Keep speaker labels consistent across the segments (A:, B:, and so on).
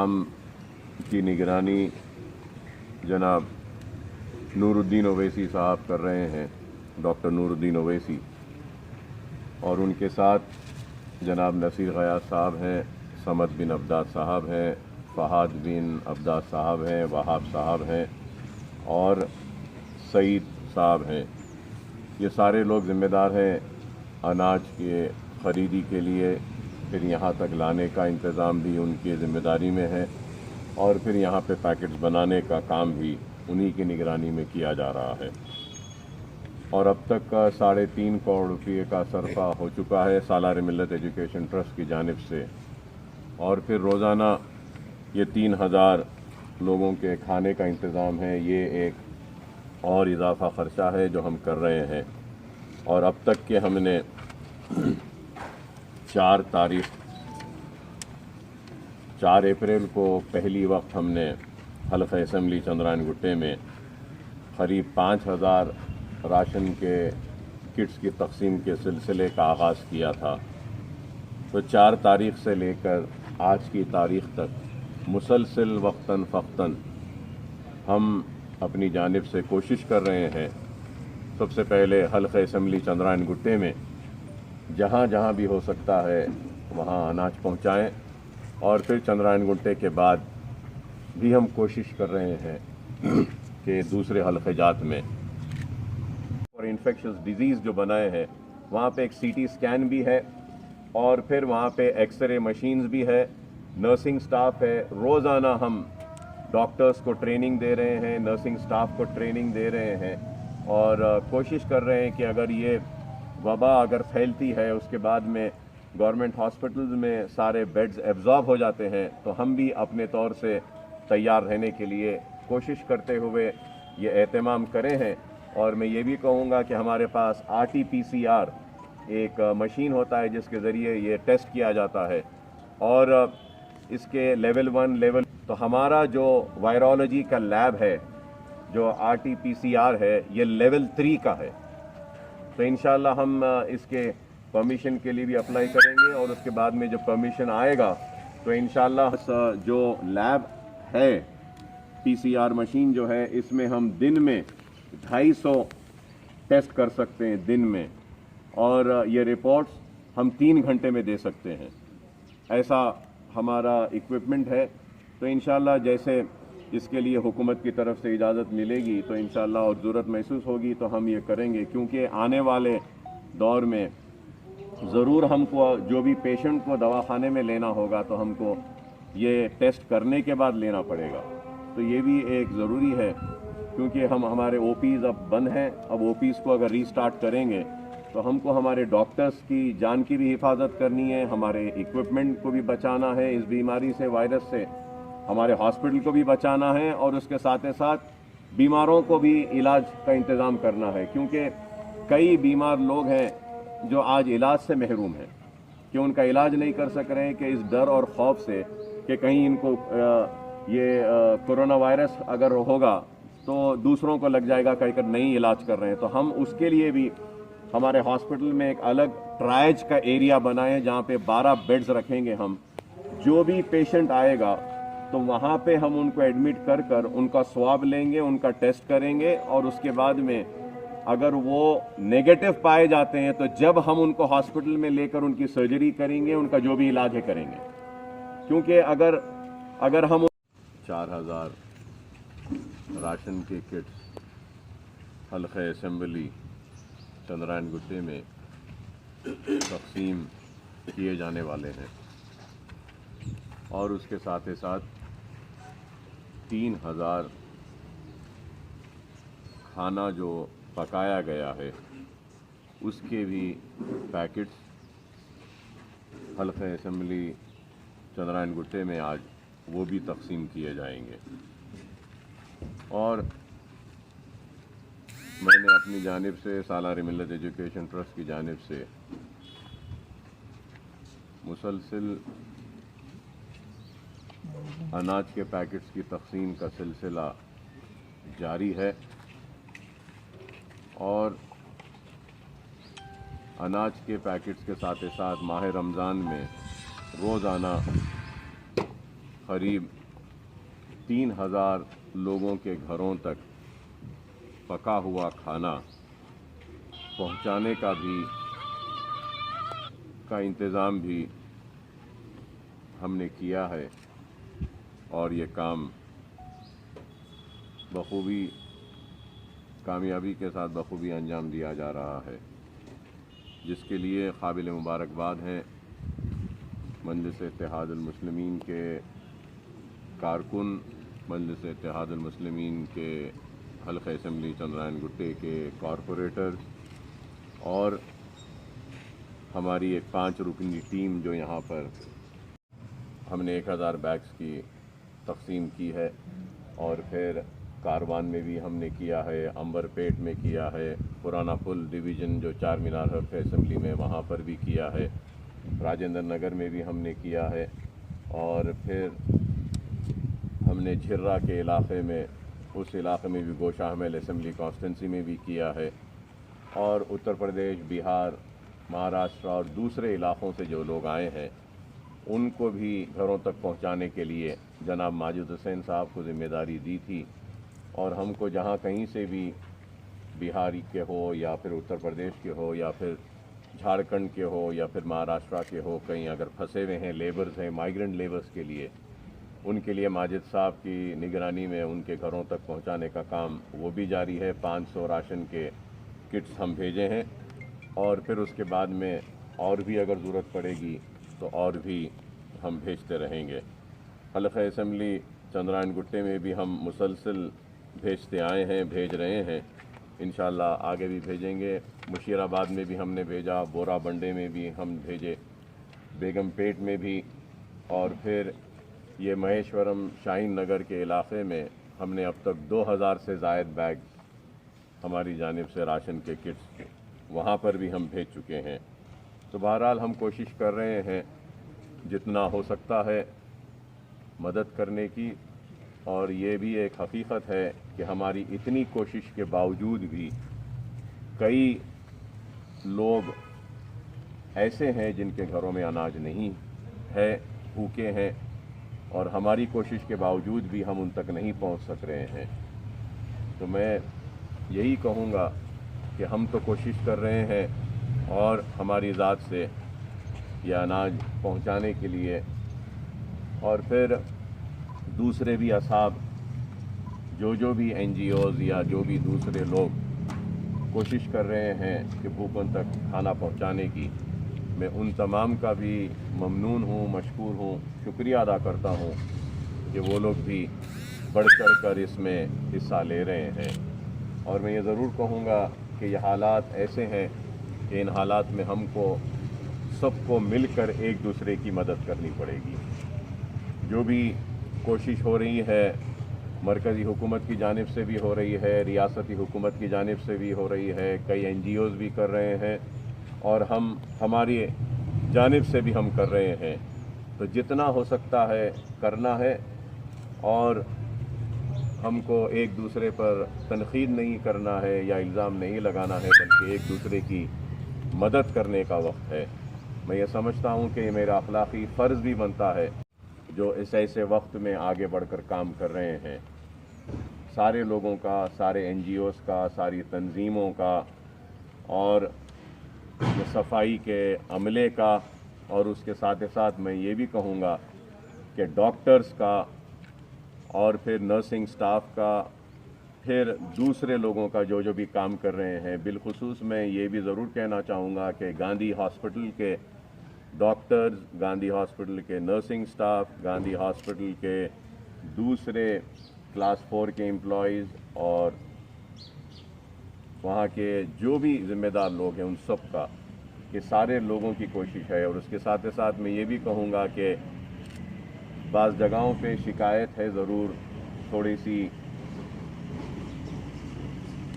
A: इंतज़ाम की निगरानी जनाब नूरुद्दीन ओवैसी साहब कर रहे हैं, डॉक्टर नूरुद्दीन ओवैसी, और उनके साथ जनाब नसीर गयास साहब हैं, समद बिन अब्दाद साहब हैं, फ़हाद बिन अब्दाद साहब हैं, वहाब साहब हैं और सईद साहब हैं। ये सारे लोग ज़िम्मेदार हैं अनाज के ख़रीदी के लिए, फिर यहाँ तक लाने का इंतज़ाम भी उनकी ज़िम्मेदारी में है और फिर यहाँ पे पैकेट्स बनाने का काम भी उन्हीं की निगरानी में किया जा रहा है। और अब तक का 3.5 करोड़ रुपये का सरफा हो चुका है सालार मिल्लत एजुकेशन ट्रस्ट की जानिब से, और फिर रोज़ाना ये 3000 लोगों के खाने का इंतज़ाम है। ये एक और इजाफ़ा ख़र्चा है जो हम कर रहे हैं। और अब तक के हमने 4 अप्रैल को पहली वक्त हमने हल्क़ा असम्बली चंद्रायन गुट्टे में क़रीब 5000 राशन के किट्स की तक़सीम के सिलसिले का आगाज़ किया था। तो 4 तारीख़ से लेकर आज की तारीख़ तक मुसलसल वक्तन फ़क्तन हम अपनी जानिब से कोशिश कर रहे हैं। सबसे पहले हल्क़ा असम्बली चंद्रायन गुट्टे में जहाँ जहाँ भी हो सकता है वहाँ अनाज पहुँचाएँ, और फिर चंद्रायन गुट्टे के बाद भी हम कोशिश कर रहे हैं कि दूसरे हल्क़े जात में और इन्फेक्शस डिजीज़ जो बनाए हैं वहाँ पे एक सीटी स्कैन भी है, और फिर वहाँ पे एक्सरे मशीन्स भी है, नर्सिंग स्टाफ है। रोज़ाना हम डॉक्टर्स को ट्रेनिंग दे रहे हैं, नर्सिंग स्टाफ को ट्रेनिंग दे रहे हैं, और कोशिश कर रहे हैं कि अगर ये वबा अगर फैलती है उसके बाद में गवर्नमेंट हॉस्पिटल्स में सारे बेड्स एब्जॉर्ब हो जाते हैं तो हम भी अपने तौर से तैयार रहने के लिए कोशिश करते हुए ये एहतमाम करे हैं। और मैं ये भी कहूँगा कि हमारे पास RT-PCR एक मशीन होता है जिसके ज़रिए ये टेस्ट किया जाता है, और इसके लेवल 1 लेवल, तो हमारा जो वायरोलॉजी का लैब है जो RT-PCR है ये लेवल 3 का है। तो इंशाल्लाह हम इसके परमिशन के लिए भी अप्लाई करेंगे, और उसके बाद में जब परमिशन आएगा तो इंशाल्लाह जो लैब है PCR मशीन जो है इसमें हम दिन में 250 टेस्ट कर सकते हैं दिन में, और ये रिपोर्ट्स हम 3 घंटे में दे सकते हैं। ऐसा हमारा इक्विपमेंट है। तो इंशाल्लाह जैसे इसके लिए हुकूमत की तरफ से इजाज़त मिलेगी तो इंशाल्लाह और ज़रूरत महसूस होगी तो हम ये करेंगे, क्योंकि आने वाले दौर में ज़रूर हमको जो भी पेशेंट को दवाखाने में लेना होगा तो हमको ये टेस्ट करने के बाद लेना पड़ेगा। तो ये भी एक ज़रूरी है, क्योंकि हमारे OPs अब बंद हैं। अब OPs को अगर रीस्टार्ट करेंगे तो हमको हमारे डॉक्टर्स की जान की भी हिफाजत करनी है, हमारे इक्विपमेंट को भी बचाना है इस बीमारी से, वायरस से, हमारे हॉस्पिटल को भी बचाना है, और उसके साथ साथ बीमारों को भी इलाज का इंतज़ाम करना है। क्योंकि कई बीमार लोग हैं जो आज इलाज से महरूम हैं, कि उनका इलाज नहीं कर सक रहे हैं कि इस डर और खौफ से कि कहीं इनको ये कोरोना वायरस अगर होगा तो दूसरों को लग जाएगा, कहकर नहीं इलाज कर रहे हैं। तो हम उसके लिए भी हमारे हॉस्पिटल में एक अलग ट्रायज का एरिया बनाए जहाँ पे 12 बेड्स रखेंगे हम। जो भी पेशेंट आएगा तो वहाँ पे हम उनको एडमिट कर उनका स्वाब लेंगे, उनका टेस्ट करेंगे, और उसके बाद में अगर वो नेगेटिव पाए जाते हैं तो जब हम उनको हॉस्पिटल में लेकर उनकी सर्जरी करेंगे, उनका जो भी इलाज है करेंगे। क्योंकि अगर हम 4000 राशन के किट्स हल्क़ा असम्बली चंद्रायन गुट्टे में तक़सीम किए जाने वाले हैं, और उसके साथ ही साथ 3000 खाना जो पकाया गया है उसके भी पैकेट्स हल्क़ा असम्बली चंद्रायन गुट्टे में आज वो भी तक़सीम किए जाएंगे। और मैंने अपनी जानिब से सालार मिल्लत एजुकेशन ट्रस्ट की जानिब से मुसलसल अनाज के पैकेट्स की तक़सीम का सिलसिला जारी है, और अनाज के पैकेट्स के साथ माह रमज़ान में रोज़ाना करीब 3,000 लोगों के घरों तक पका हुआ खाना पहुंचाने का इंतज़ाम भी हमने किया है और ये काम बखूबी कामयाबी के साथ बखूबी अंजाम दिया जा रहा है, जिसके लिए काबिल मुबारकबाद हैं मजलिस इत्तेहादुल मुस्लिमीन के कारकुन, मजलिस इत्तेहादुल मुस्लिमीन के हल्क़ा असम्बली चंद्रायन गुट्टे के कॉरपोरेटर और हमारी एक 5 रुकनी टीम जो यहाँ पर हमने 1000 बैग्स की तकसीम की है। और फिर कारवान में भी हमने किया है, अंबरपेट में किया है, पुराना पुल डिवीज़न जो 4 मीनार हल्क़ा असम्बली में वहाँ पर भी किया है, राजेंद्र नगर में भी हमने किया है, और फिर हमने झिर्रा के इलाक़े में, उस इलाक़े में भी गोशा हमेल असम्बली कॉन्स्टिट्यूंसी में भी किया है, और उत्तर प्रदेश, बिहार, महाराष्ट्र और दूसरे इलाक़ों से जो लोग आए हैं उनको भी घरों तक पहुंचाने के लिए जनाब माजिद हुसैन साहब को ज़िम्मेदारी दी थी। और हमको जहां कहीं से भी बिहारी के हो या फिर उत्तर प्रदेश के हो या फिर झारखंड के हो या फिर महाराष्ट्र के हो, कहीं अगर फंसे हुए हैं लेबर्स हैं, माइग्रेंट लेबर्स के लिए, उनके लिए माजिद साहब की निगरानी में उनके घरों तक पहुंचाने का काम वो भी जारी है। 500 राशन के किट्स हम भेजे हैं और फिर उसके बाद में और भी अगर ज़रूरत पड़ेगी तो और भी हम भेजते रहेंगे। हल्क़ा असम्बली चंद्रायन गुट्टे में भी हम मुसलसल भेजते आए हैं, भेज रहे हैं, इंशाअल्लाह आगे भी भेजेंगे। मुशीराबाद में भी हमने भेजा, बोरा बंडे में भी हम भेजे, बेगमपेट में भी, और फिर ये महेश्वरम शाहीन नगर के इलाक़े में हमने अब तक 2000 से ज़ायद बैग हमारी जानिब से राशन के किट्स वहाँ पर भी हम भेज चुके हैं। तो बहरहाल हम कोशिश कर रहे हैं जितना हो सकता है मदद करने की, और ये भी एक हकीकत है कि हमारी इतनी कोशिश के बावजूद भी कई लोग ऐसे हैं जिनके घरों में अनाज नहीं है, भूखे हैं, और हमारी कोशिश के बावजूद भी हम उन तक नहीं पहुंच सक रहे हैं। तो मैं यही कहूँगा कि हम तो कोशिश कर रहे हैं और हमारी ज़ात से यह अनाज पहुंचाने के लिए, और फिर दूसरे भी असाब जो भी NGOs या जो भी दूसरे लोग कोशिश कर रहे हैं कि भूखों तक खाना पहुंचाने की, मैं उन तमाम का भी ममनून हूँ, मशकूर हूँ, शुक्रिया अदा करता हूँ कि वो लोग भी बढ़ चढ़ कर इसमें हिस्सा ले रहे हैं। और मैं ये ज़रूर कहूँगा कि ये हालात ऐसे हैं कि इन हालात में हमको सबको मिलकर एक दूसरे की मदद करनी पड़ेगी। जो भी कोशिश हो रही है मरकज़ी हुकूमत की जानिब से भी हो रही है, रियासती हुकूमत की जानिब से भी हो रही है, कई NGOs भी कर रहे हैं, और हम हमारी जानिब से भी हम कर रहे हैं। तो जितना हो सकता है करना है, और हमको एक दूसरे पर तनकीद नहीं करना है या इल्ज़ाम नहीं लगाना है, बल्कि एक दूसरे की मदद करने का वक्त है। मैं ये समझता हूँ कि मेरा अखलाक़ी फ़र्ज़ भी बनता है जो इस ऐसे वक्त में आगे बढ़कर काम कर रहे हैं, सारे लोगों का, सारे NGOs का, सारी तंजीमों का, और सफाई के अमले का, और उसके साथ ही साथ मैं ये भी कहूँगा कि डॉक्टर्स का, और फिर नर्सिंग स्टाफ का, फिर दूसरे लोगों का जो भी काम कर रहे हैं। बिलखुसूस मैं ये भी ज़रूर कहना चाहूँगा कि गांधी हॉस्पिटल के डॉक्टर्स, गांधी हॉस्पिटल के नर्सिंग स्टाफ, गांधी हॉस्पिटल के दूसरे क्लास 4 के एम्प्लॉइज़, और वहाँ के जो भी ज़िम्मेदार लोग हैं, उन सब का, कि सारे लोगों की कोशिश है। और उसके साथ ही साथ मैं ये भी कहूँगा कि बाज़ जगहों पे शिकायत है ज़रूर, थोड़ी सी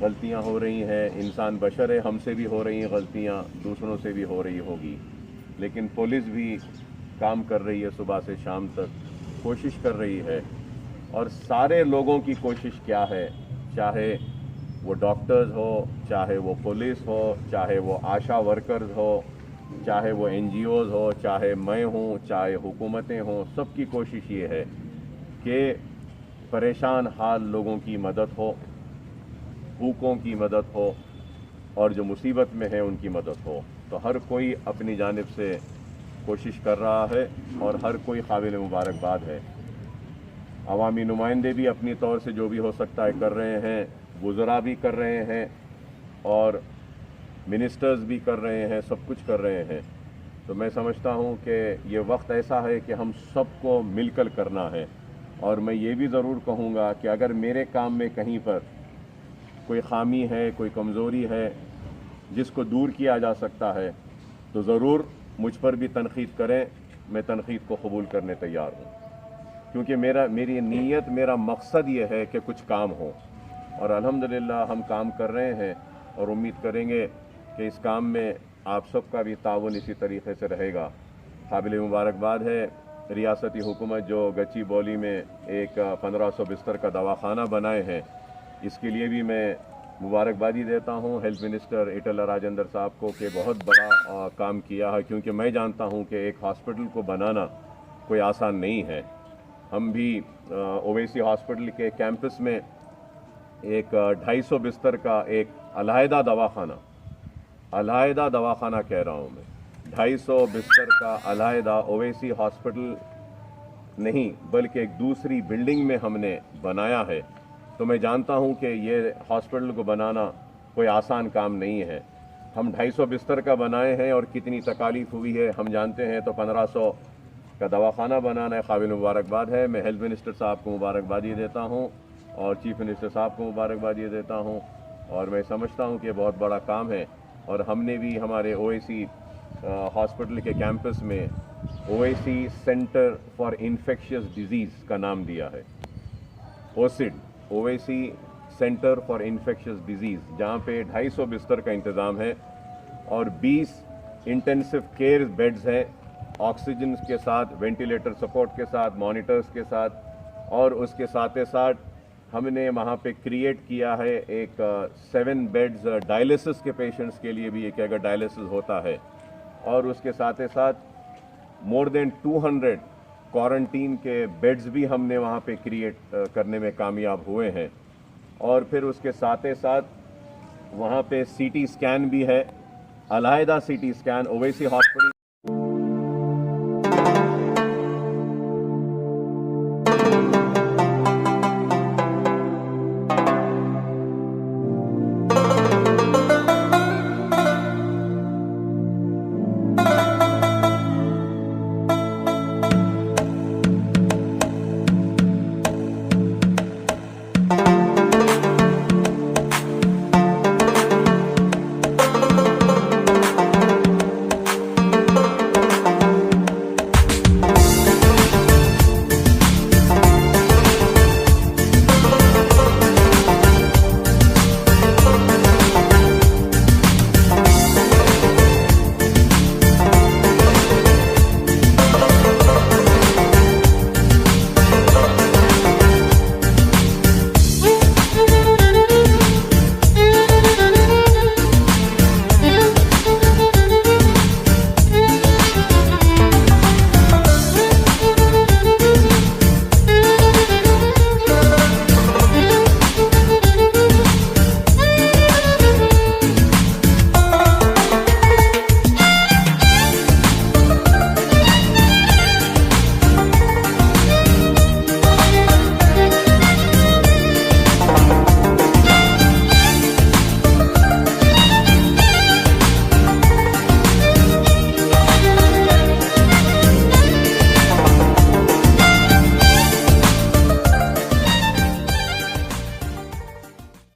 A: गलतियां हो रही हैं, इंसान बशर है, हमसे भी हो रही हैं गलतियां, दूसरों से भी हो रही होगी, लेकिन पुलिस भी काम कर रही है, सुबह से शाम तक कोशिश कर रही है। और सारे लोगों की कोशिश क्या है, चाहे वो डॉक्टर्स हो, चाहे वो पुलिस हो, चाहे वो आशा वर्कर्स हो, चाहे वो NGOs हो, चाहे मैं हूँ, चाहे हुकूमतें हों, सबकी कोशिश ये है कि परेशान हाल लोगों की मदद हो, भूखों की मदद हो और जो मुसीबत में है उनकी मदद हो। तो हर कोई अपनी जानिब से कोशिश कर रहा है और हर कोई काबिल मुबारकबाद है। अवामी नुमाइंदे भी अपनी तौर से जो भी हो सकता है कर रहे हैं, वुज़रा भी कर रहे हैं और मिनिस्टर्स भी कर रहे हैं, सब कुछ कर रहे हैं। तो मैं समझता हूँ कि ये वक्त ऐसा है कि हम सबको मिलकर करना है। और मैं ये भी ज़रूर कहूँगा कि अगर मेरे काम में कहीं पर कोई खामी है, कोई कमज़ोरी है जिसको दूर किया जा सकता है तो ज़रूर मुझ पर भी तनक़ीद करें। मैं तनक़ीद को कबूल करने तैयार हूँ, क्योंकि मेरी नीयत, मेरा मकसद ये है कि कुछ काम हो और अल्हम्दुलिल्लाह हम काम कर रहे हैं और उम्मीद करेंगे कि इस काम में आप सबका भी ताउन इसी तरीके से रहेगा। काबिल मुबारकबाद है रियासती हुकूमत जो गच्ची बौली में एक 1500 बिस्तर का दवाखाना बनाए हैं, इसके लिए भी मैं मुबारकबादी देता हूँ हेल्थ मिनिस्टर ईटला राजेंद्र साहब को कि बहुत बड़ा काम किया है, क्योंकि मैं जानता हूँ कि एक हॉस्पिटल को बनाना कोई आसान नहीं है। हम भी ओवैसी हॉस्पिटल के कैंपस में एक 250 बिस्तर का एक अलहदा दवाखाना कह रहा हूँ मैं, 250 बिस्तर का अलहदा ओवैसी हॉस्पिटल नहीं बल्कि एक दूसरी बिल्डिंग में हमने बनाया है। तो मैं जानता हूँ कि ये हॉस्पिटल को बनाना कोई आसान काम नहीं है। हम 250 बिस्तर का बनाए हैं और कितनी तकालीफ हुई है हम जानते हैं। तो 1500 का दवाखाना बनाना है, काबिल मुबारकबाद है। मैं हेल्थ मिनिस्टर साहब को मुबारकबादी देता हूँ और चीफ मिनिस्टर साहब को मुबारकबादी देता हूँ और मैं समझता हूँ कि ये बहुत बड़ा काम है। और हमने भी हमारे ओवैसी हॉस्पिटल के कैंपस में Owaisi centre for infectious disease का नाम दिया है, OCID, Owaisi centre for infectious disease, जहाँ पे 250 बिस्तर का इंतज़ाम है और 20 इंटेंसिव केयर बेड्स हैं, ऑक्सीजन के साथ, वेंटिलेटर सपोर्ट के साथ, मॉनिटर्स के साथ। और उसके साथ ही साथ हमने वहाँ पे क्रिएट किया है एक 7 बेड्स डायलिसिस के पेशेंट्स के लिए भी, एक अगर डायलिसिस होता है। और उसके साथ ही साथ मोर देन 200 क्वारंटीन के बेड्स भी हमने वहाँ पे क्रिएट करने में कामयाब हुए हैं। और फिर उसके साथ ही साथ वहाँ पे सीटी स्कैन भी है, अलहदा सीटी स्कैन ओवैसी हॉस्पिटल